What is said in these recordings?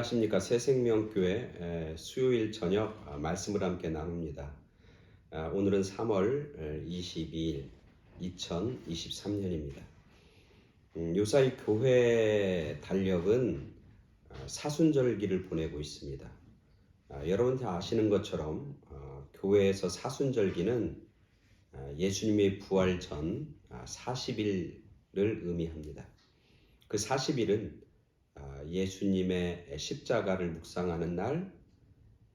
안녕하십니까. 새생명교회 수요일 저녁 말씀을 함께 나눕니다. 오늘은 3월 22일 2023년입니다. 요사이 교회 달력은 사순절기를 보내고 있습니다. 여러분 다 아시는 것처럼 교회에서 사순절기는 예수님의 부활 전 40일을 의미합니다. 그 40일은 예수님의 십자가를 묵상하는 날,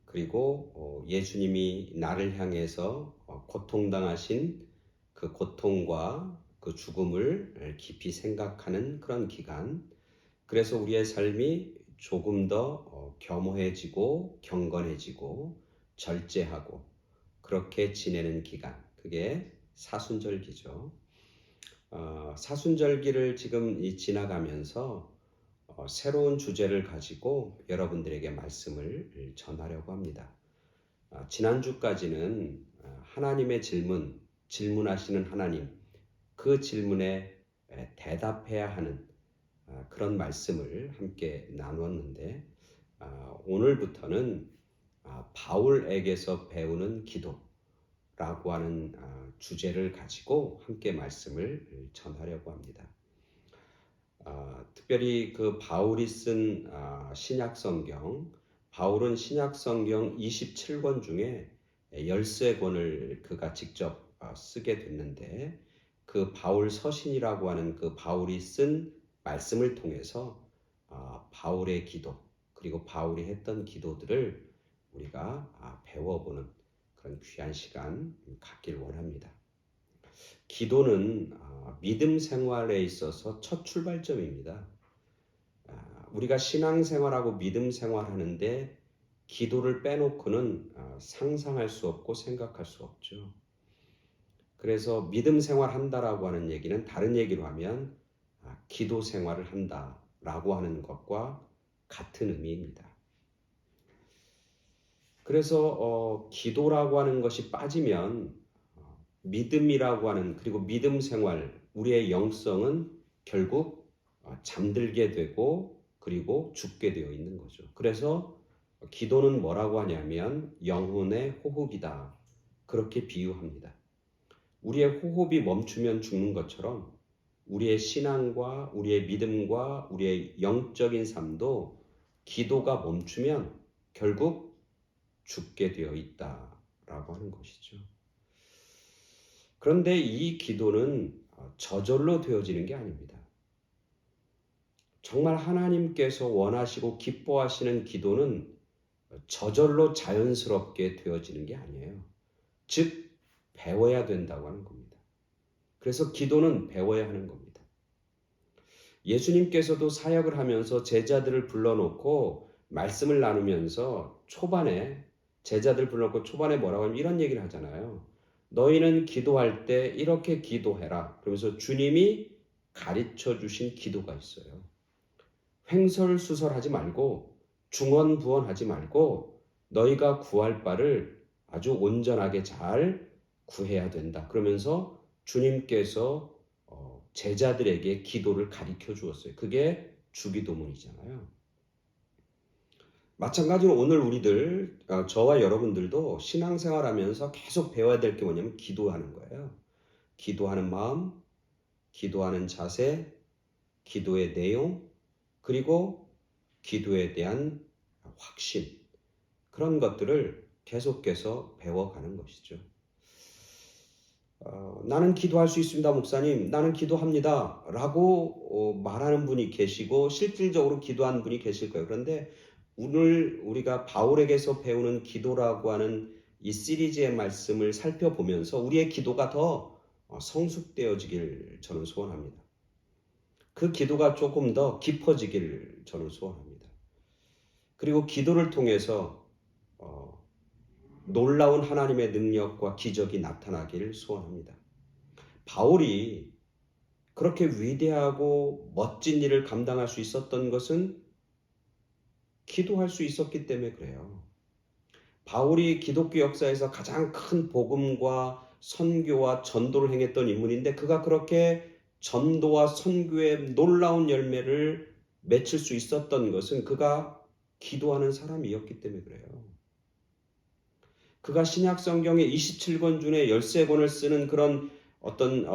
그리고 예수님이 나를 향해서 고통당하신 그 고통과 그 죽음을 깊이 생각하는 그런 기간. 그래서 우리의 삶이 조금 더 겸허해지고 경건해지고 절제하고 그렇게 지내는 기간, 그게 사순절기죠. 사순절기를 지금 지나가면서 새로운 주제를 가지고 여러분들에게 말씀을 전하려고 합니다. 지난주까지는 하나님의 질문하시는 하나님, 그 질문에 대답해야 하는 그런 말씀을 함께 나누었는데, 오늘부터는 바울에게서 배우는 기도라고 하는 주제를 가지고 함께 말씀을 전하려고 합니다. 특별히 그 바울이 쓴 신약성경, 바울은 신약성경 27권 중에 13권을 그가 직접 쓰게 됐는데, 그 바울 서신이라고 하는 그 바울이 쓴 말씀을 통해서 바울의 기도, 그리고 바울이 했던 기도들을 우리가 배워보는 그런 귀한 시간 갖길 원합니다. 기도는 믿음 생활에 있어서 첫 출발점입니다. 우리가 신앙생활하고 믿음 생활하는데 기도를 빼놓고는 상상할 수 없고 생각할 수 없죠. 그래서 믿음 생활한다라고 하는 얘기는 다른 얘기로 하면 기도 생활을 한다라고 하는 것과 같은 의미입니다. 그래서 기도라고 하는 것이 빠지면 믿음이라고 하는, 그리고 믿음 생활, 우리의 영성은 결국 잠들게 되고 그리고 죽게 되어 있는 거죠. 그래서 기도는 뭐라고 하냐면 영혼의 호흡이다, 그렇게 비유합니다. 우리의 호흡이 멈추면 죽는 것처럼 우리의 신앙과 우리의 믿음과 우리의 영적인 삶도 기도가 멈추면 결국 죽게 되어 있다라고 하는 것이죠. 그런데 이 기도는 저절로 되어지는 게 아닙니다. 정말 하나님께서 원하시고 기뻐하시는 기도는 저절로 자연스럽게 되어지는 게 아니에요. 즉, 배워야 된다고 하는 겁니다. 그래서 기도는 배워야 하는 겁니다. 예수님께서도 사역을 하면서 제자들을 불러놓고 말씀을 나누면서 초반에 뭐라고 하면 이런 얘기를 하잖아요. 너희는 기도할 때 이렇게 기도해라. 그러면서 주님이 가르쳐 주신 기도가 있어요. 횡설수설하지 말고 중언부언하지 말고 너희가 구할 바를 아주 온전하게 잘 구해야 된다. 그러면서 주님께서 제자들에게 기도를 가르쳐 주었어요. 그게 주기도문이잖아요. 마찬가지로 오늘 우리들, 저와 여러분들도 신앙생활하면서 계속 배워야 될 게 뭐냐면 기도하는 거예요. 기도하는 마음, 기도하는 자세, 기도의 내용, 그리고 기도에 대한 확신, 그런 것들을 계속해서 배워가는 것이죠. 나는 기도할 수 있습니다, 목사님. 나는 기도합니다. 라고 말하는 분이 계시고 실질적으로 기도한 분이 계실 거예요. 그런데 오늘 우리가 바울에게서 배우는 기도라고 하는 이 시리즈의 말씀을 살펴보면서 우리의 기도가 더 성숙되어지길 저는 소원합니다. 그 기도가 조금 더 깊어지길 저는 소원합니다. 그리고 기도를 통해서 놀라운 하나님의 능력과 기적이 나타나기를 소원합니다. 바울이 그렇게 위대하고 멋진 일을 감당할 수 있었던 것은 기도할 수 있었기 때문에 그래요. 바울이 기독교 역사에서 가장 큰 복음과 선교와 전도를 행했던 인물인데, 그가 그렇게 전도와 선교의 놀라운 열매를 맺힐 수 있었던 것은 그가 기도하는 사람이었기 때문에 그래요. 그가 신약 성경의 27권 중에 13권을 쓰는 그런 어떤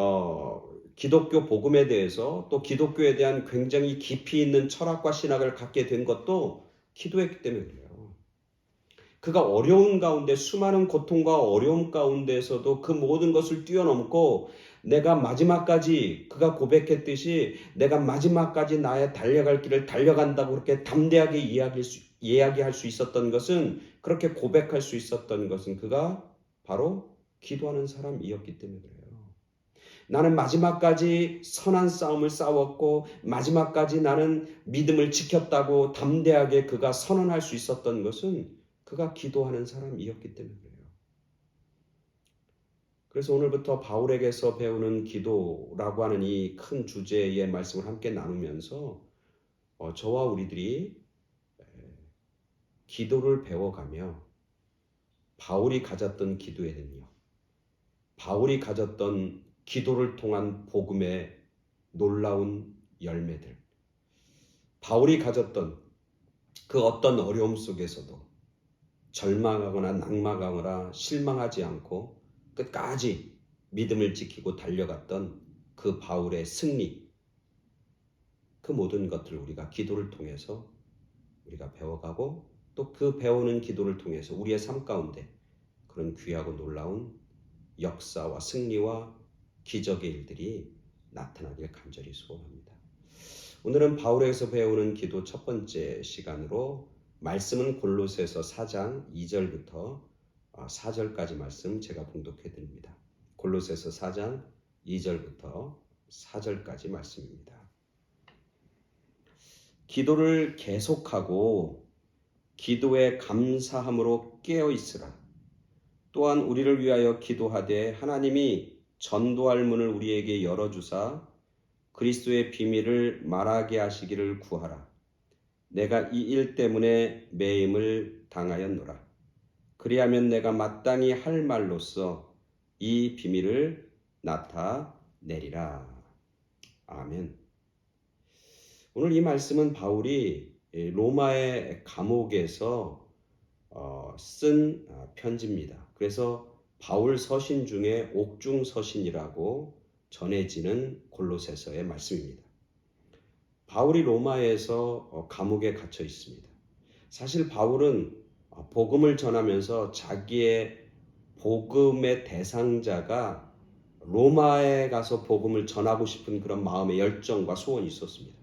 기독교 복음에 대해서 또 기독교에 대한 굉장히 깊이 있는 철학과 신학을 갖게 된 것도 기도했기 때문에 그래요. 그가 어려운 가운데 수많은 고통과 어려움 가운데에서도 그 모든 것을 뛰어넘고 내가 마지막까지 그가 고백했듯이 내가 마지막까지 나의 달려갈 길을 달려간다고 그렇게 담대하게 이야기할 수 있었던 것은 그렇게 고백할 수 있었던 것은 그가 바로 기도하는 사람이었기 때문에 그래요. 나는 마지막까지 선한 싸움을 싸웠고 마지막까지 나는 믿음을 지켰다고 담대하게 그가 선언할 수 있었던 것은 그가 기도하는 사람이었기 때문에 그래요. 그래서 오늘부터 바울에게서 배우는 기도라고 하는 이 큰 주제의 말씀을 함께 나누면서 저와 우리들이 기도를 배워가며 바울이 가졌던 기도의 능력, 바울이 가졌던 기도를 통한 복음의 놀라운 열매들, 바울이 가졌던 그 어떤 어려움 속에서도 절망하거나 낙망하거나 실망하지 않고 끝까지 믿음을 지키고 달려갔던 그 바울의 승리, 그 모든 것들을 우리가 기도를 통해서 우리가 배워가고 또 그 배우는 기도를 통해서 우리의 삶 가운데 그런 귀하고 놀라운 역사와 승리와 기적의 일들이 나타나길 간절히 소원합니다. 오늘은 바울에게서 배우는 기도 첫 번째 시간으로 말씀은 골로새서 4장 2절부터 4절까지 말씀 제가 봉독해 드립니다. 골로새서 4장 2절부터 4절까지 말씀입니다. 기도를 계속하고 기도에 감사함으로 깨어 있으라. 또한 우리를 위하여 기도하되 하나님이 전도할 문을 우리에게 열어주사 그리스도의 비밀을 말하게 하시기를 구하라. 내가 이 일 때문에 매임을 당하였노라. 그리하면 내가 마땅히 할 말로써 이 비밀을 나타내리라. 아멘. 오늘 이 말씀은 바울이 로마의 감옥에서 쓴 편지입니다. 그래서 바울 서신 중에 옥중 서신이라고 전해지는 골로새서의 말씀입니다. 바울이 로마에서 감옥에 갇혀 있습니다. 사실 바울은 복음을 전하면서 자기의 복음의 대상자가 로마에 가서 복음을 전하고 싶은 그런 마음의 열정과 소원이 있었습니다.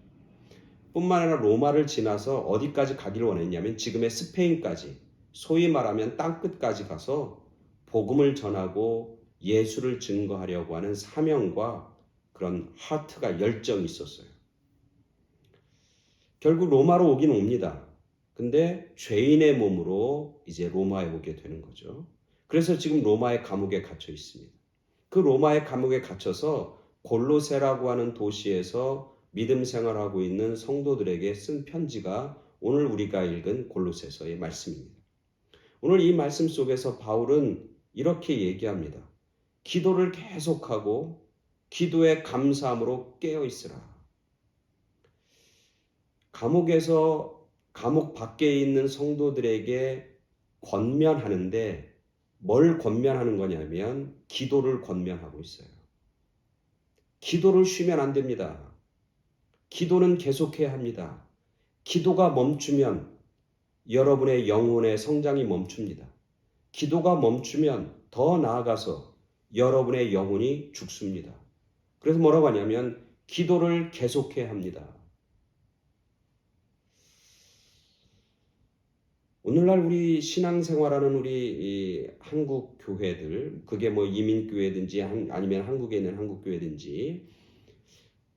뿐만 아니라 로마를 지나서 어디까지 가기를 원했냐면 지금의 스페인까지, 소위 말하면 땅끝까지 가서 복음을 전하고 예수를 증거하려고 하는 사명과 그런 하트가 열정이 있었어요. 결국 로마로 오긴 옵니다. 근데 죄인의 몸으로 이제 로마에 오게 되는 거죠. 그래서 지금 로마의 감옥에 갇혀 있습니다. 그 로마의 감옥에 갇혀서 골로새라고 하는 도시에서 믿음 생활하고 있는 성도들에게 쓴 편지가 오늘 우리가 읽은 골로새서의 말씀입니다. 오늘 이 말씀 속에서 바울은 이렇게 얘기합니다. 기도를 계속하고 기도에 감사함으로 깨어 있으라. 감옥 밖에 있는 성도들에게 권면하는데 뭘 권면하는 거냐면 기도를 권면하고 있어요. 기도를 쉬면 안 됩니다. 기도는 계속해야 합니다. 기도가 멈추면 여러분의 영혼의 성장이 멈춥니다. 기도가 멈추면 더 나아가서 여러분의 영혼이 죽습니다. 그래서 뭐라고 하냐면 기도를 계속해야 합니다. 오늘날 우리 신앙생활하는 우리 한국 교회들, 그게 뭐 이민교회든지 아니면 한국에 있는 한국교회든지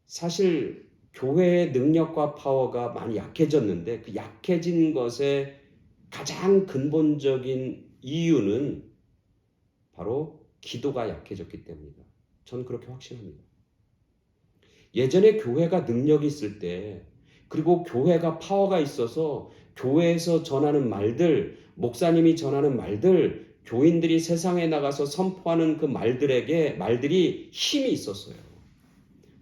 사실 교회의 능력과 파워가 많이 약해졌는데 그 약해진 것의 가장 근본적인 이유는 바로 기도가 약해졌기 때문이다. 저는 그렇게 확신합니다. 예전에 교회가 능력이 있을 때 그리고 교회가 파워가 있어서 교회에서 전하는 말들, 목사님이 전하는 말들, 교인들이 세상에 나가서 선포하는 그 말들이 힘이 있었어요.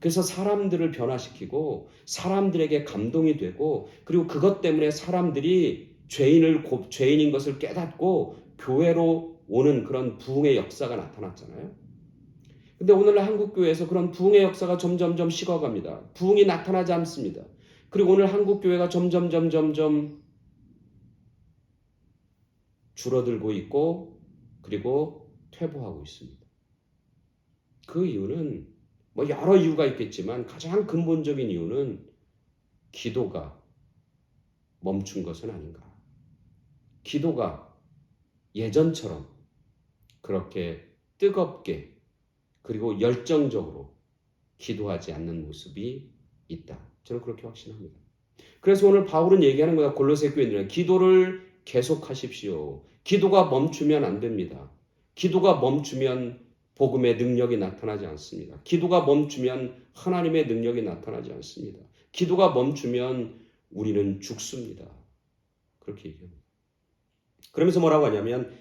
그래서 사람들을 변화시키고 사람들에게 감동이 되고 그리고 그것 때문에 사람들이 죄인인 것을 깨닫고 교회로 오는 그런 부흥의 역사가 나타났잖아요. 근데 오늘날 한국교회에서 그런 부흥의 역사가 점점점 식어갑니다. 부흥이 나타나지 않습니다. 그리고 오늘 한국교회가 점점 줄어들고 있고 그리고 퇴보하고 있습니다. 그 이유는 뭐 여러 이유가 있겠지만 가장 근본적인 이유는 기도가 멈춘 것은 아닌가. 기도가 예전처럼 그렇게 뜨겁게 그리고 열정적으로 기도하지 않는 모습이 있다. 저는 그렇게 확신합니다. 그래서 오늘 바울은 얘기하는 거야. 골로새 교인들은 기도를 계속하십시오. 기도가 멈추면 안 됩니다. 기도가 멈추면 복음의 능력이 나타나지 않습니다. 기도가 멈추면 하나님의 능력이 나타나지 않습니다. 기도가 멈추면 우리는 죽습니다. 그렇게 얘기합니다. 그러면서 뭐라고 하냐면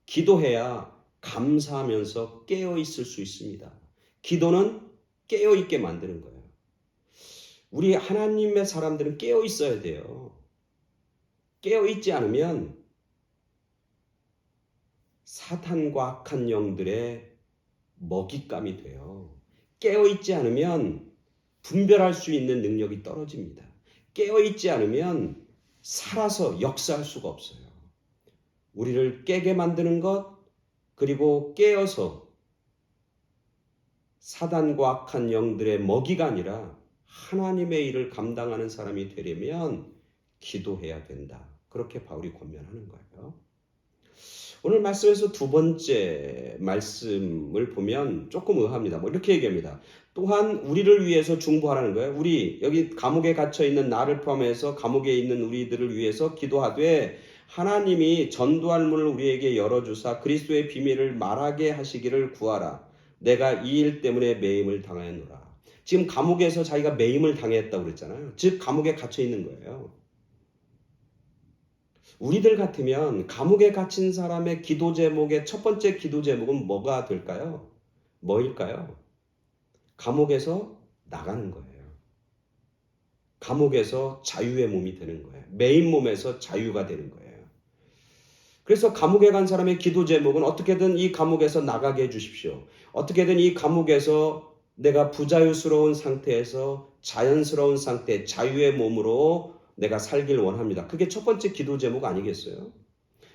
기도해야 감사하면서 깨어 있을 수 있습니다. 기도는 깨어 있게 만드는 거예요. 우리 하나님의 사람들은 깨어 있어야 돼요. 깨어 있지 않으면 사탄과 악한 영들의 먹잇감이 돼요. 깨어 있지 않으면 분별할 수 있는 능력이 떨어집니다. 깨어 있지 않으면 살아서 역사할 수가 없어요. 우리를 깨게 만드는 것, 그리고 깨어서 사단과 악한 영들의 먹이가 아니라 하나님의 일을 감당하는 사람이 되려면 기도해야 된다. 그렇게 바울이 권면하는 거예요. 오늘 말씀에서 두 번째 말씀을 보면 조금 의아합니다. 뭐 이렇게 얘기합니다. 또한 우리를 위해서 중보하라는 거예요. 우리 여기 감옥에 갇혀 있는 나를 포함해서 감옥에 있는 우리들을 위해서 기도하되 하나님이 전도할 문을 우리에게 열어주사 그리스도의 비밀을 말하게 하시기를 구하라. 내가 이 일 때문에 매임을 당하였노라. 지금 감옥에서 자기가 매임을 당했다고 그랬잖아요. 즉 감옥에 갇혀 있는 거예요. 우리들 같으면 감옥에 갇힌 사람의 기도 제목의 첫 번째 기도 제목은 뭐가 될까요? 뭐일까요? 감옥에서 나가는 거예요. 감옥에서 자유의 몸이 되는 거예요. 매인 몸에서 자유가 되는 거예요. 그래서 감옥에 간 사람의 기도 제목은 어떻게든 이 감옥에서 나가게 해주십시오. 어떻게든 이 감옥에서 내가 부자유스러운 상태에서 자연스러운 상태, 자유의 몸으로 내가 살길 원합니다. 그게 첫 번째 기도 제목 아니겠어요?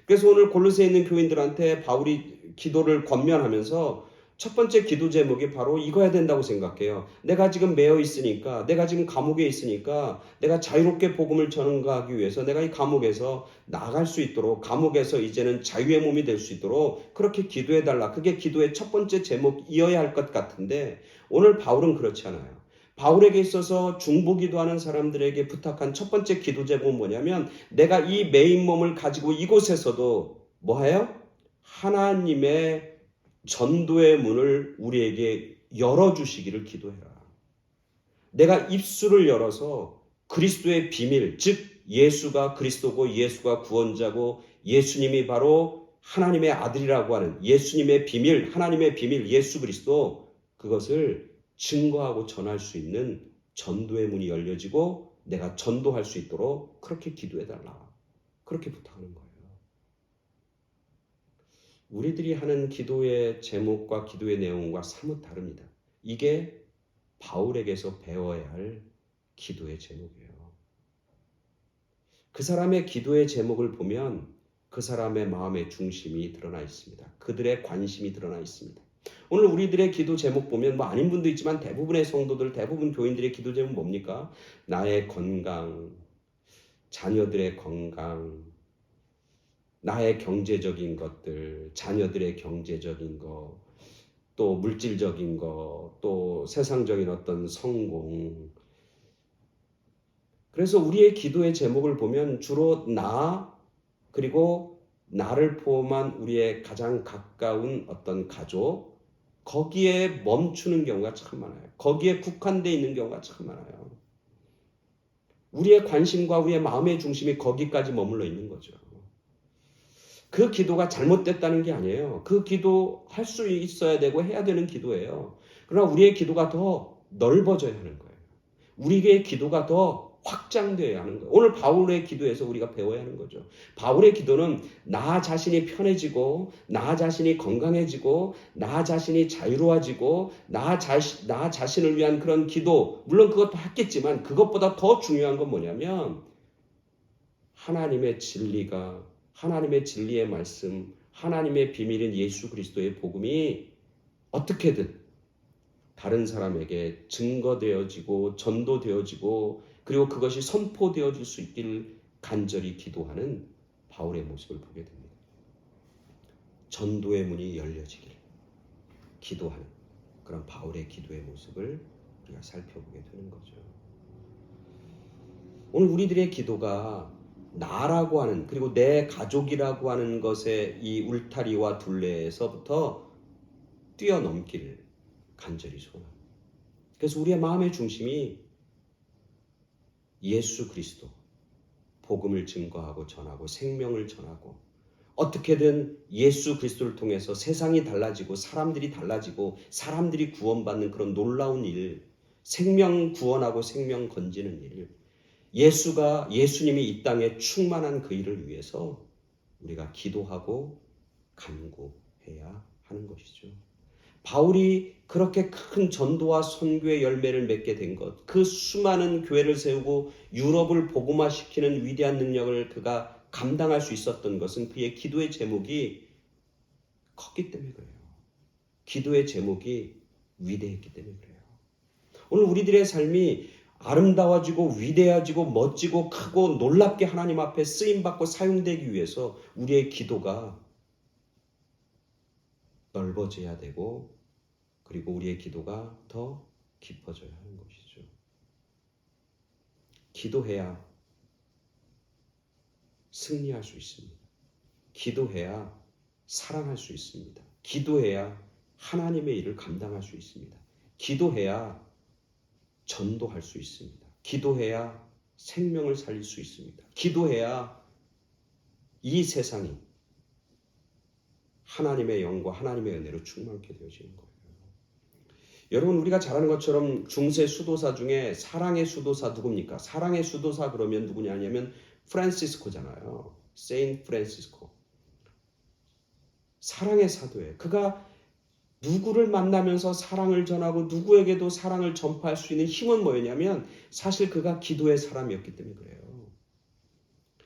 그래서 오늘 골로새에 있는 교인들한테 바울이 기도를 권면하면서 첫 번째 기도 제목이 바로 이거야 된다고 생각해요. 내가 지금 매여 있으니까, 내가 지금 감옥에 있으니까 내가 자유롭게 복음을 전가하기 위해서 내가 이 감옥에서 나갈 수 있도록, 감옥에서 이제는 자유의 몸이 될 수 있도록 그렇게 기도해달라. 그게 기도의 첫 번째 제목이어야 할 것 같은데 오늘 바울은 그렇지 않아요. 바울에게 있어서 중보기도하는 사람들에게 부탁한 첫 번째 기도 제목은 뭐냐면 내가 이 매인 몸을 가지고 이곳에서도 뭐해요? 하나님의 전도의 문을 우리에게 열어주시기를 기도해라. 내가 입술을 열어서 그리스도의 비밀, 즉 예수가 그리스도고 예수가 구원자고 예수님이 바로 하나님의 아들이라고 하는 예수님의 비밀, 하나님의 비밀, 예수 그리스도 그것을 증거하고 전할 수 있는 전도의 문이 열려지고 내가 전도할 수 있도록 그렇게 기도해달라. 그렇게 부탁하는 거예요. 우리들이 하는 기도의 제목과 기도의 내용과 사뭇 다릅니다. 이게 바울에게서 배워야 할 기도의 제목이에요. 그 사람의 기도의 제목을 보면 그 사람의 마음의 중심이 드러나 있습니다. 그들의 관심이 드러나 있습니다. 오늘 우리들의 기도 제목 보면 뭐 아닌 분도 있지만 대부분의 성도들, 대부분 교인들의 기도 제목 뭡니까? 나의 건강, 자녀들의 건강, 나의 경제적인 것들, 자녀들의 경제적인 것, 또 물질적인 것, 또 세상적인 어떤 성공. 그래서 우리의 기도의 제목을 보면 주로 나, 그리고 나를 포함한 우리의 가장 가까운 어떤 가족, 거기에 멈추는 경우가 참 많아요. 거기에 국한되어 있는 경우가 참 많아요. 우리의 관심과 우리의 마음의 중심이 거기까지 머물러 있는 거죠. 그 기도가 잘못됐다는 게 아니에요. 그 기도 할 수 있어야 되고 해야 되는 기도예요. 그러나 우리의 기도가 더 넓어져야 하는 거예요. 우리의 기도가 더 확장되어야 하는 거예요. 오늘 바울의 기도에서 우리가 배워야 하는 거죠. 바울의 기도는 나 자신이 편해지고, 나 자신이 건강해지고, 나 자신이 자유로워지고, 나 자신을 위한 그런 기도, 물론 그것도 했겠지만 그것보다 더 중요한 건 뭐냐면 하나님의 진리가, 하나님의 진리의 말씀, 하나님의 비밀인 예수 그리스도의 복음이 어떻게든 다른 사람에게 증거되어지고 전도되어지고 그리고 그것이 선포되어질 수 있기를 간절히 기도하는 바울의 모습을 보게 됩니다. 전도의 문이 열려지기를 기도하는 그런 바울의 기도의 모습을 우리가 살펴보게 되는 거죠. 오늘 우리들의 기도가 나라고 하는, 그리고 내 가족이라고 하는 것의 이 울타리와 둘레에서부터 뛰어넘기를 간절히 소원합니다. 그래서 우리의 마음의 중심이 예수 그리스도, 복음을 증거하고 전하고 생명을 전하고 어떻게든 예수 그리스도를 통해서 세상이 달라지고 사람들이 달라지고 사람들이 구원받는 그런 놀라운 일, 생명 구원하고 생명 건지는 일, 예수님이 이 땅에 충만한 그 일을 위해서 우리가 기도하고 간구해야 하는 것이죠. 바울이 그렇게 큰 전도와 선교의 열매를 맺게 된 것, 그 수많은 교회를 세우고 유럽을 복음화시키는 위대한 능력을 그가 감당할 수 있었던 것은 그의 기도의 제목이 컸기 때문에 그래요. 기도의 제목이 위대했기 때문에 그래요. 오늘 우리들의 삶이 아름다워지고 위대해지고 멋지고 크고 놀랍게 하나님 앞에 쓰임받고 사용되기 위해서 우리의 기도가 넓어져야 되고 그리고 우리의 기도가 더 깊어져야 하는 것이죠. 기도해야 승리할 수 있습니다. 기도해야 사랑할 수 있습니다. 기도해야 하나님의 일을 감당할 수 있습니다. 기도해야 전도할 수 있습니다. 기도해야 생명을 살릴 수 있습니다. 기도해야 이 세상이 하나님의 영과 하나님의 은혜로 충만케 되어지는 거예요. 여러분, 우리가 잘 아는 것처럼 중세 수도사 중에 사랑의 수도사 누굽니까? 사랑의 수도사 그러면 누구냐면 프란시스코잖아요. 세인트 프란시스코. 사랑의 사도예요. 그가 누구를 만나면서 사랑을 전하고 누구에게도 사랑을 전파할 수 있는 힘은 뭐였냐면 사실 그가 기도의 사람이었기 때문에 그래요.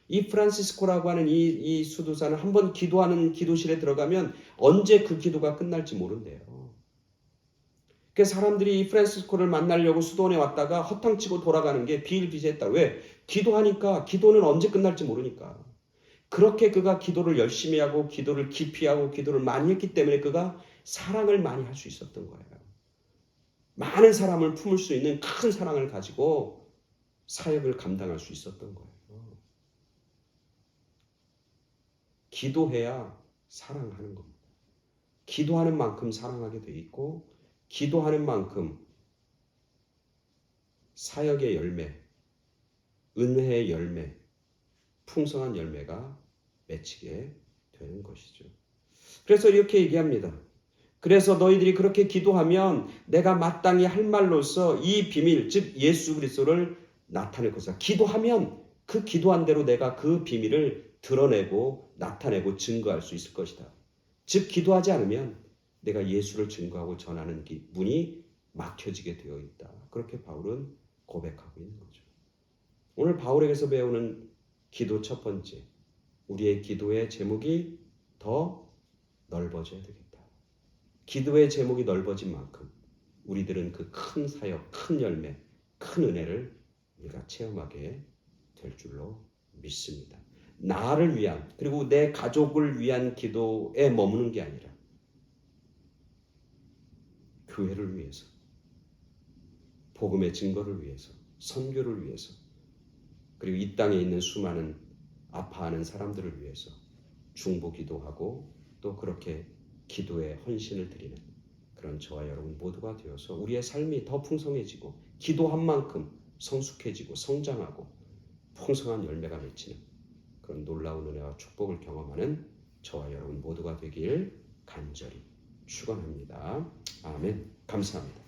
이 프란시스코라고 하는 이 수도사는 한번 기도하는 기도실에 들어가면 언제 그 기도가 끝날지 모른대요. 그래서 사람들이 이 프란시스코를 만나려고 수도원에 왔다가 허탕치고 돌아가는 게 비일비재했다. 왜? 기도하니까, 기도는 언제 끝날지 모르니까. 그렇게 그가 기도를 열심히 하고 기도를 깊이 하고 기도를 많이 했기 때문에 그가 사랑을 많이 할 수 있었던 거예요. 많은 사람을 품을 수 있는 큰 사랑을 가지고 사역을 감당할 수 있었던 거예요. 기도해야 사랑하는 겁니다. 기도하는 만큼 사랑하게 돼 있고 기도하는 만큼 사역의 열매, 은혜의 열매, 풍성한 열매가 맺히게 되는 것이죠. 그래서 이렇게 얘기합니다. 그래서 너희들이 그렇게 기도하면 내가 마땅히 할 말로서 이 비밀, 즉 예수 그리스도를 나타낼 것이다. 기도하면 그 기도한 대로 내가 그 비밀을 드러내고 나타내고 증거할 수 있을 것이다. 즉 기도하지 않으면 내가 예수를 증거하고 전하는 문이 막혀지게 되어 있다. 그렇게 바울은 고백하고 있는 거죠. 오늘 바울에게서 배우는 기도 첫 번째, 우리의 기도의 제목이 더 넓어져야 되겠다. 기도의 제목이 넓어진 만큼 우리들은 그 큰 사역, 큰 열매, 큰 은혜를 우리가 체험하게 될 줄로 믿습니다. 나를 위한, 그리고 내 가족을 위한 기도에 머무는 게 아니라 교회를 위해서, 복음의 증거를 위해서, 선교를 위해서, 그리고 이 땅에 있는 수많은 아파하는 사람들을 위해서 중보기도하고 또 그렇게 기도에 헌신을 드리는 그런 저와 여러분 모두가 되어서 우리의 삶이 더 풍성해지고 기도한 만큼 성숙해지고 성장하고 풍성한 열매가 맺히는 그런 놀라운 은혜와 축복을 경험하는 저와 여러분 모두가 되길 간절히 축원합니다. 아멘. 감사합니다.